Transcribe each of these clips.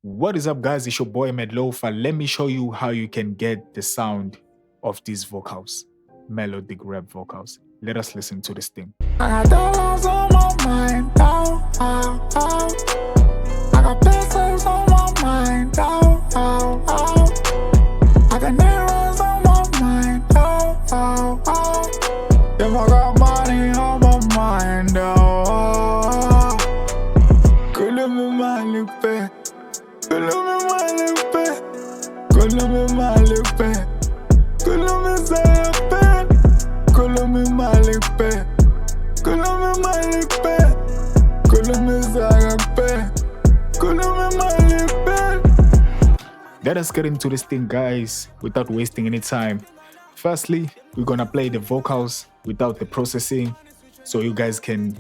What is up, guys? It's your boy Medlofa. Let me show you how you can get the sound of these vocals, melodic rap vocals. Let us listen to this thing. I got dollars on my mind, ow, ow, ow. I got pesos on my mind, ow, ow, ow. I got narrows on my mind, ow, ow, ow. If I got money on my mind, ow. Kulum malipe, kulum malipe, kulum malipe, kulum zayape, kulum malipe. Let us get into this thing, guys, without wasting any time. Firstly, we're gonna play the vocals without the processing so you guys can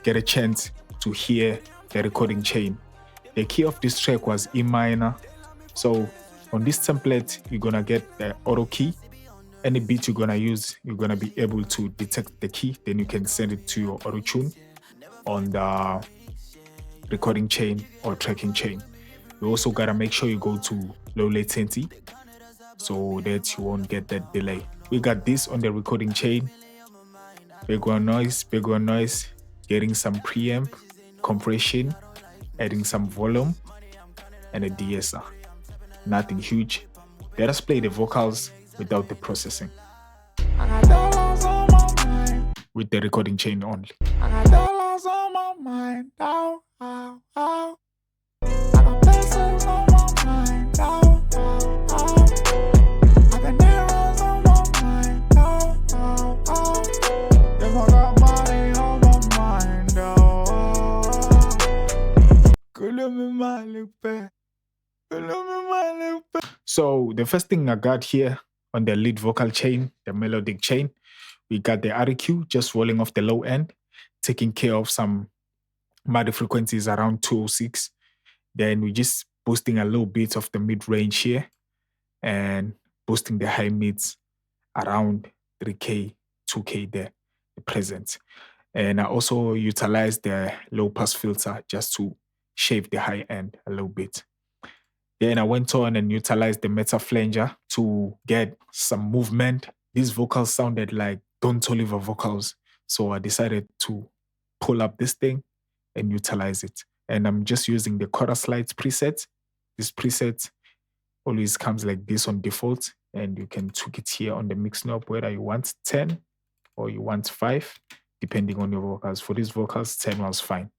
get a chance to hear the recording chain. The key of this track was E minor. So on this template, you're gonna get the auto key. Any beat you're gonna use, you're gonna be able to detect the key, then you can send it to your autotune on the recording chain or tracking chain. You also gotta make sure you go to low latency so that you won't get that delay. We got this on the recording chain. Background noise, getting some preamp, compression, adding some volume, and a de-esser. Nothing huge. Let us play the vocals without the processing. I got dollars on my mind. With the recording chain only. I got dollars on my mind, ow, ow, ow. I got pesos on my mind, ow, ow, ow. I got narrows on my mind, ow, ow, ow. If I got money on my mind, ow. Kulum malipe, kulum malipe. So the first thing I got here on the lead vocal chain, the melodic chain, we got the REQ just rolling off the low end, taking care of some MIDI frequencies around 206. Then we just boosting a little bit of the mid-range here and boosting the high mids around 3K, 2K there, the present. And I also utilized the low pass filter just to shave the high end a little bit. Then I went on and utilized the meta flanger to get some movement. These vocals sounded like Toliver vocals. So I decided to pull up this thing and utilize it. And I'm just using the chorus slides preset. This preset always comes like this on default. And you can tweak it here on the mix knob, whether you want 10 or you want 5, depending on your vocals. For these vocals, 10 was fine.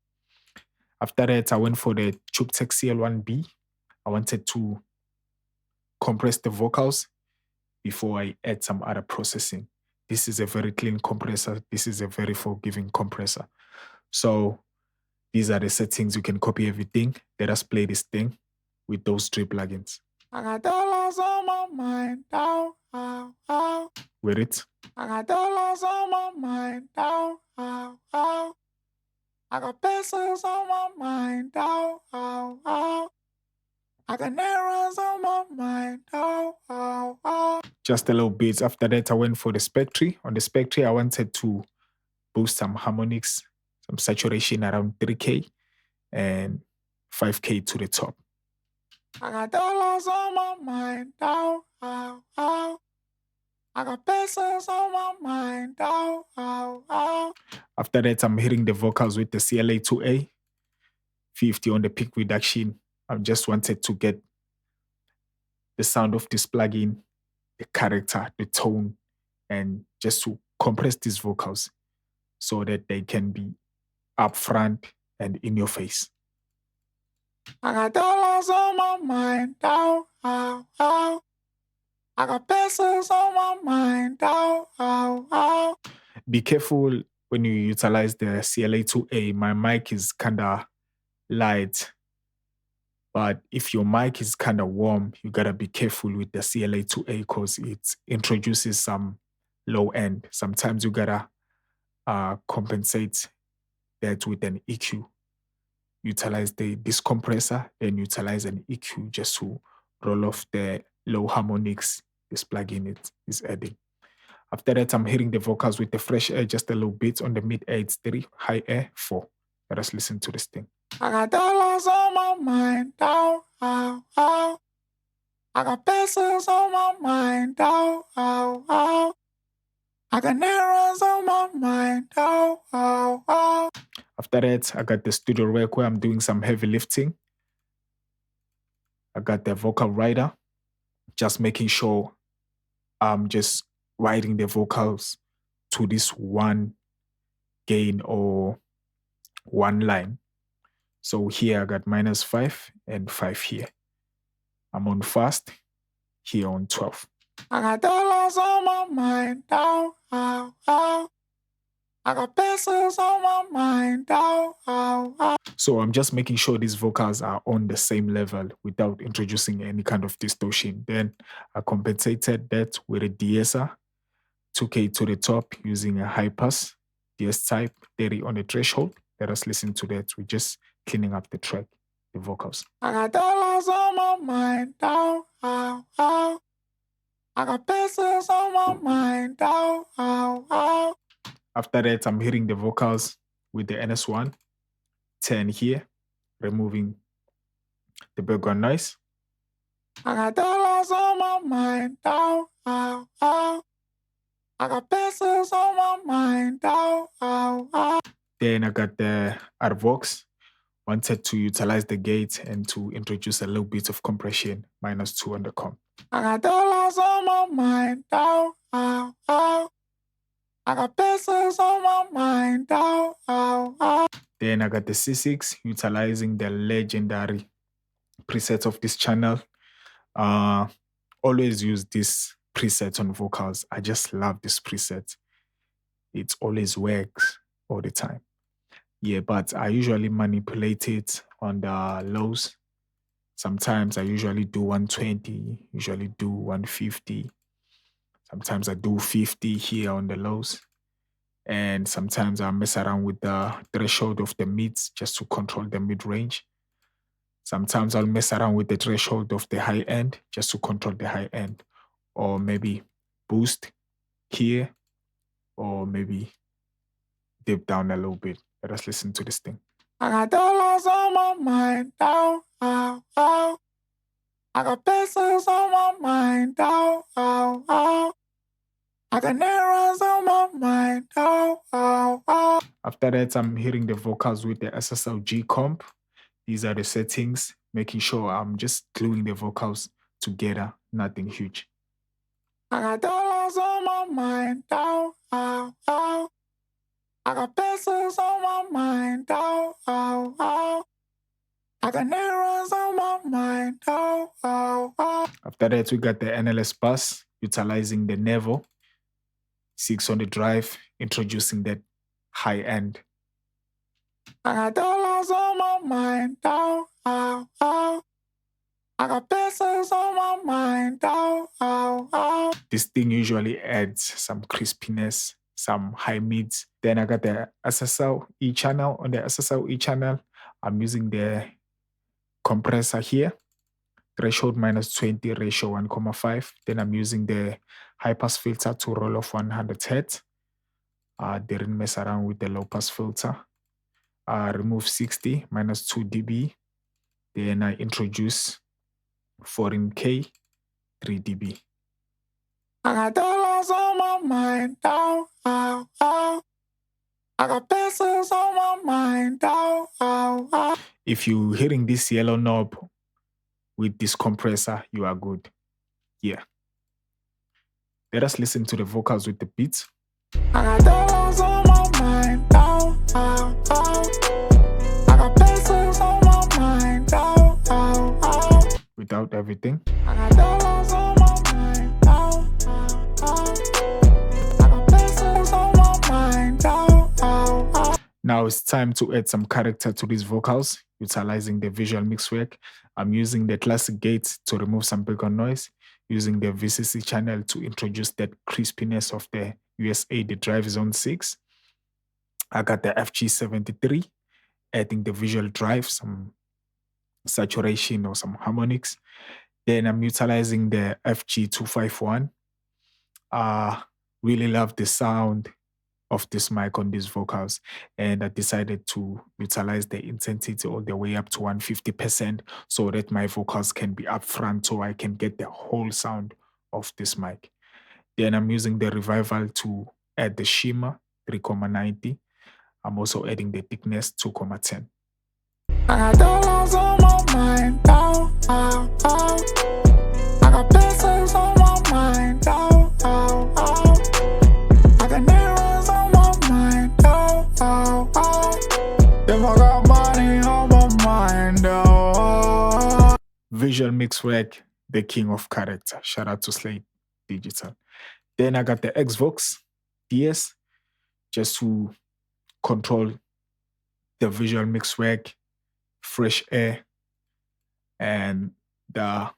After that, I went for the Tech CL1B. I wanted to compress the vocals before I add some other processing. This is a very clean compressor. This is a very forgiving compressor. So these are the settings. You can copy everything. Let us play this thing with those 3 plugins. I got dollars on my mind, ow, ow, ow. With it. I got dollars on my mind, ow, ow, ow. I got pesos on my mind, ow, ow, ow. I got narrows on my mind, ow, ow, ow. Just a little bit. After that, I went for the Spectre. On the Spectre, I wanted to boost some harmonics, some saturation around 3K and 5K to the top. I got dollars on my mind, ow, ow, ow. I got pesos on my mind, ow, ow, ow. After that, I'm hitting the vocals with the CLA2A, 50 on the peak reduction. I just wanted to get the sound of this plugin, the character, the tone, and just to compress these vocals so that they can be upfront and in your face. I got dollars on my mind, ow, ow, ow. I got pesos on my mind, ow, ow, ow. Be careful when you utilize the CLA2A. My mic is kind of light, but if your mic is kind of warm, you gotta be careful with the CLA2A because it introduces some low end. Sometimes you gotta compensate that with an EQ. Utilize this compressor, then utilize an EQ just to roll off the low harmonics this plugin is adding. After that, I'm hitting the vocals with the fresh air just a little bit on the mid air. It's 3, high air 4. Let us listen to this thing. I got dollars on my mind, ow, I got pesos on my mind, oh, oh, oh. I got errands on my mind, oh, oh, oh. After that, I got the studio rec where I'm doing some heavy lifting. I got the vocal writer, just making sure I'm just writing the vocals to this one gain or one line. So here I got -5 and 5 here. I'm on fast, here on 12. I got dollars on my mind, oh, oh, oh. I got pesos on my mind, oh, oh, oh. So I'm just making sure these vocals are on the same level without introducing any kind of distortion. Then I compensated that with a de-esser, 2K to the top using a high pass, DS type, 30 on the threshold. Let us listen to that. We're just cleaning up the track, the vocals. I got dollars on my mind, oh, oh, oh. I got pesos on my mind, oh, oh, oh. After that, I'm hitting the vocals with the NS1, 10 here, removing the background noise. I got dollars on my mind, oh, oh, oh. I got pesos on my mind, oh, oh, oh. Then I got the Artvox, wanted to utilize the gate and to introduce a little bit of compression, -2 on the comp. I got dollars on my mind, oh, oh, oh. I got pesos on my mind, oh, oh, oh. Then I got the C6, utilizing the legendary preset of this channel. Always use this preset on vocals. I just love this preset. It always works all the time. Yeah, but I usually manipulate it on the lows. Sometimes I usually do 120, usually do 150. Sometimes I do 50 here on the lows. And sometimes I mess around with the threshold of the mids just to control the mid range. Sometimes I'll mess around with the threshold of the high end just to control the high end. Or maybe boost here, or maybe dip down a little bit. Let us listen to this thing. I got dollars on my mind, oh, oh, oh. I got pesos on my mind, oh, oh, oh. I got errands on my mind, oh, oh, oh. After that, I'm hitting the vocals with the SSLG comp. These are the settings, making sure I'm just gluing the vocals together, nothing huge. I got dollars on my mind, oh, oh, oh. I got pesos on my mind, oh, oh, oh. I got errands on my mind, oh, oh, oh. After that, we got the NLS bus, utilizing the Nevo 6 on the drive, introducing that high end. I got dollars on my mind, oh, oh, oh. I got pesos on my mind, oh, oh, oh. This thing usually adds some crispiness, some high mids. Then I got the SSL E channel. On the SSL E channel, I'm using the compressor here, threshold -20, ratio 1,5. Then I'm using the high pass filter to roll off 100 Hz. Didn't mess around with the low pass filter. Remove 60, -2 dB. Then I introduce 14K, 3 dB. I got dollars on my mind, oh, oh, oh. I got pesos on my mind, oh, oh, oh. If you're hitting this yellow knob with this compressor, you are good. Yeah. Let us listen to the vocals with the beats. I got dollars on my mind, oh, oh, oh. I got pesos on my mind, oh, oh, oh. Without everything. I got dollars on my mind, oh, oh, oh. I got pesos on my mind, oh, oh, oh. Now it's time to add some character to these vocals, utilizing the visual mix work. I'm using the classic gates to remove some background noise, using the VCC channel to introduce that crispiness of the USA, the drive zone 6. I got the FG73, adding the visual drive, some saturation or some harmonics. Then I'm utilizing the FG251. Really love the sound of this mic on these vocals, and I decided to utilize the intensity all the way up to 150% so that my vocals can be up front so I can get the whole sound of this mic. Then I'm using the revival to add the shimmer 3,90. I'm also adding the thickness 2,10. I got dollars on my mind, ow, ow, ow. I got pesos on my mind, ow, ow, ow. I got neros on my mind, ow, ow, ow. If I got money on my mind, ow. Visual Mix Rack, the king of character. Shout out to Slate Digital. Then I got the Xvox DS just to control the Visual Mix Rack, fresh air, and the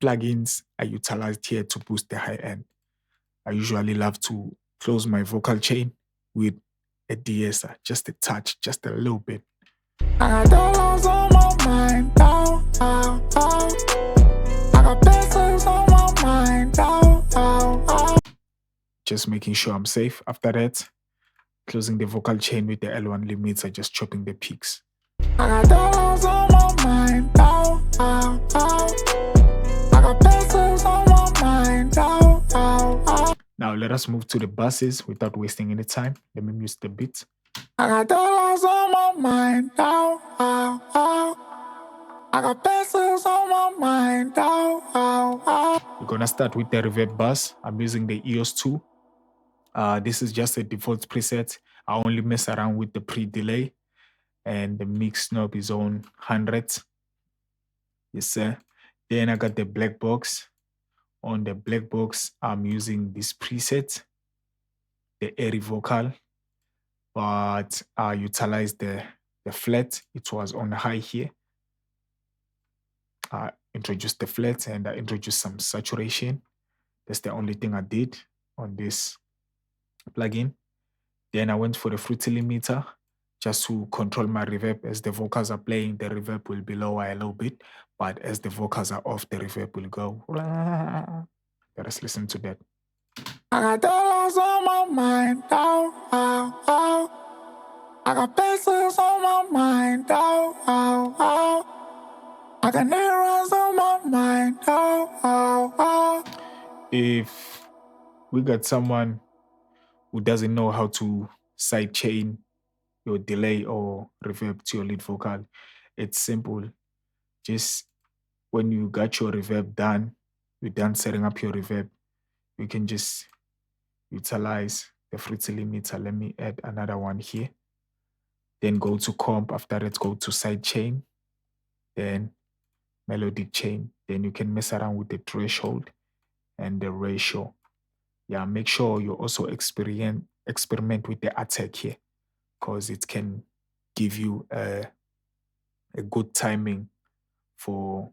plugins I utilized here to boost the high end. I usually love to close my vocal chain with a de-esser, just a touch, just a little bit. I got dollars on my mind, ow, ow, ow. I got pesos on my mind, ow, ow, ow. Just making sure I'm safe. After that, closing the vocal chain with the L1 limiter, just chopping the peaks. I got dollars on my mind, ow, ow, ow. I got pesos on my mind, ow, ow, ow. Now let us move to the basses without wasting any time. Let me mute the beat. I got dollars on my mind, ow, ow, ow. I got pesos on my mind, ow, ow, ow. We're gonna start with the reverb bass. I'm using the EOS 2. This is just a default preset. I only mess around with the pre-delay, and the mix knob is on 100. Yes, sir. Then I got the black box. On the black box, I'm using this preset, the airy vocal, but I utilized the flat. It was on high here. I introduced the flat and I introduced some saturation. That's the only thing I did on this plugin. Then I went for the fruity limiter just to control my reverb. As the vocals are playing, the reverb will be lower a little bit, but as the vocals are off, the reverb will go. Let us listen to that. I got dollars on my mind, ow, ow, ow. I got pesos on my mind, ow, ow, ow. I got neros on my mind, ow, ow, ow. If we got someone who doesn't know how to sidechain your delay or reverb to your lead vocal, it's simple. Just when you got your reverb done, you're done setting up your reverb, you can just utilize the fruity limiter. Let me add another one here. Then go to comp. After that, go to sidechain. Then melodic chain. Then you can mess around with the threshold and the ratio. Yeah, make sure you also experiment with the attack here, because it can give you a good timing for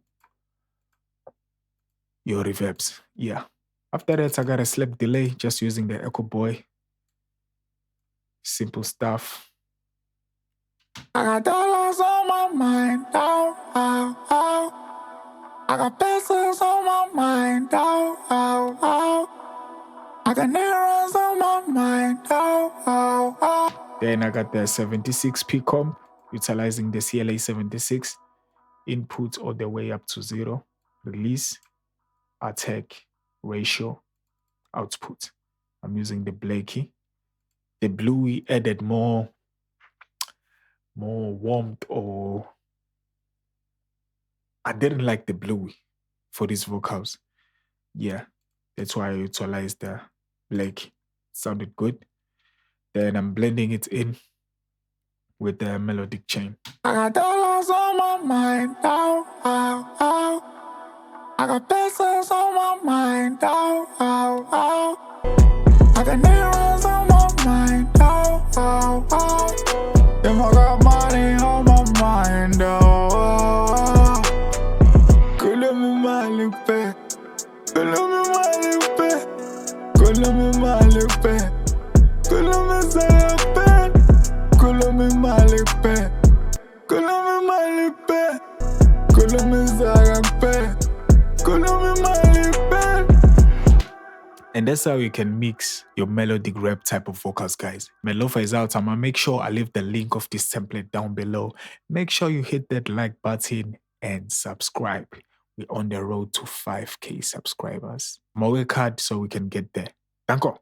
your reverbs. Yeah. After that, I got a slap delay just using the Echo Boy. Simple stuff. I got dollars on my mind, ow, ow, ow. I got pesos on my mind, ow, ow, ow. I got neros on my mind, ow, ow, ow. Then I got the 76p comp, utilizing the CLA 76. Input all the way up to 0. Release, attack, ratio, output. I'm using the Blakey. The Bluey added more warmth, or I didn't like the Bluey for these vocals. Yeah, that's why I utilized the Blakey. Sounded good. Then I'm blending it in with the melodic chain. I got dollars on my mind, ow, ow, ow. I got pesos on my mind, ow, ow, ow. I got neros on my mind, ow, ow, ow. If I got money on my mind, ow, ow, ow. Kulumi malipe, kulumi malipe, kulumi malipe, kulumi sayape, kulumi malipe, kulumi malipe, kulumi sayape, kulumi malipe. And that's how you can mix your melodic rap type of vocals, guys. Melofa is out. I'm gonna make sure I leave the link of this template down below. Make sure you hit that like button and subscribe. We're on the road to 5K subscribers. More work hard so we can get there. Thank you.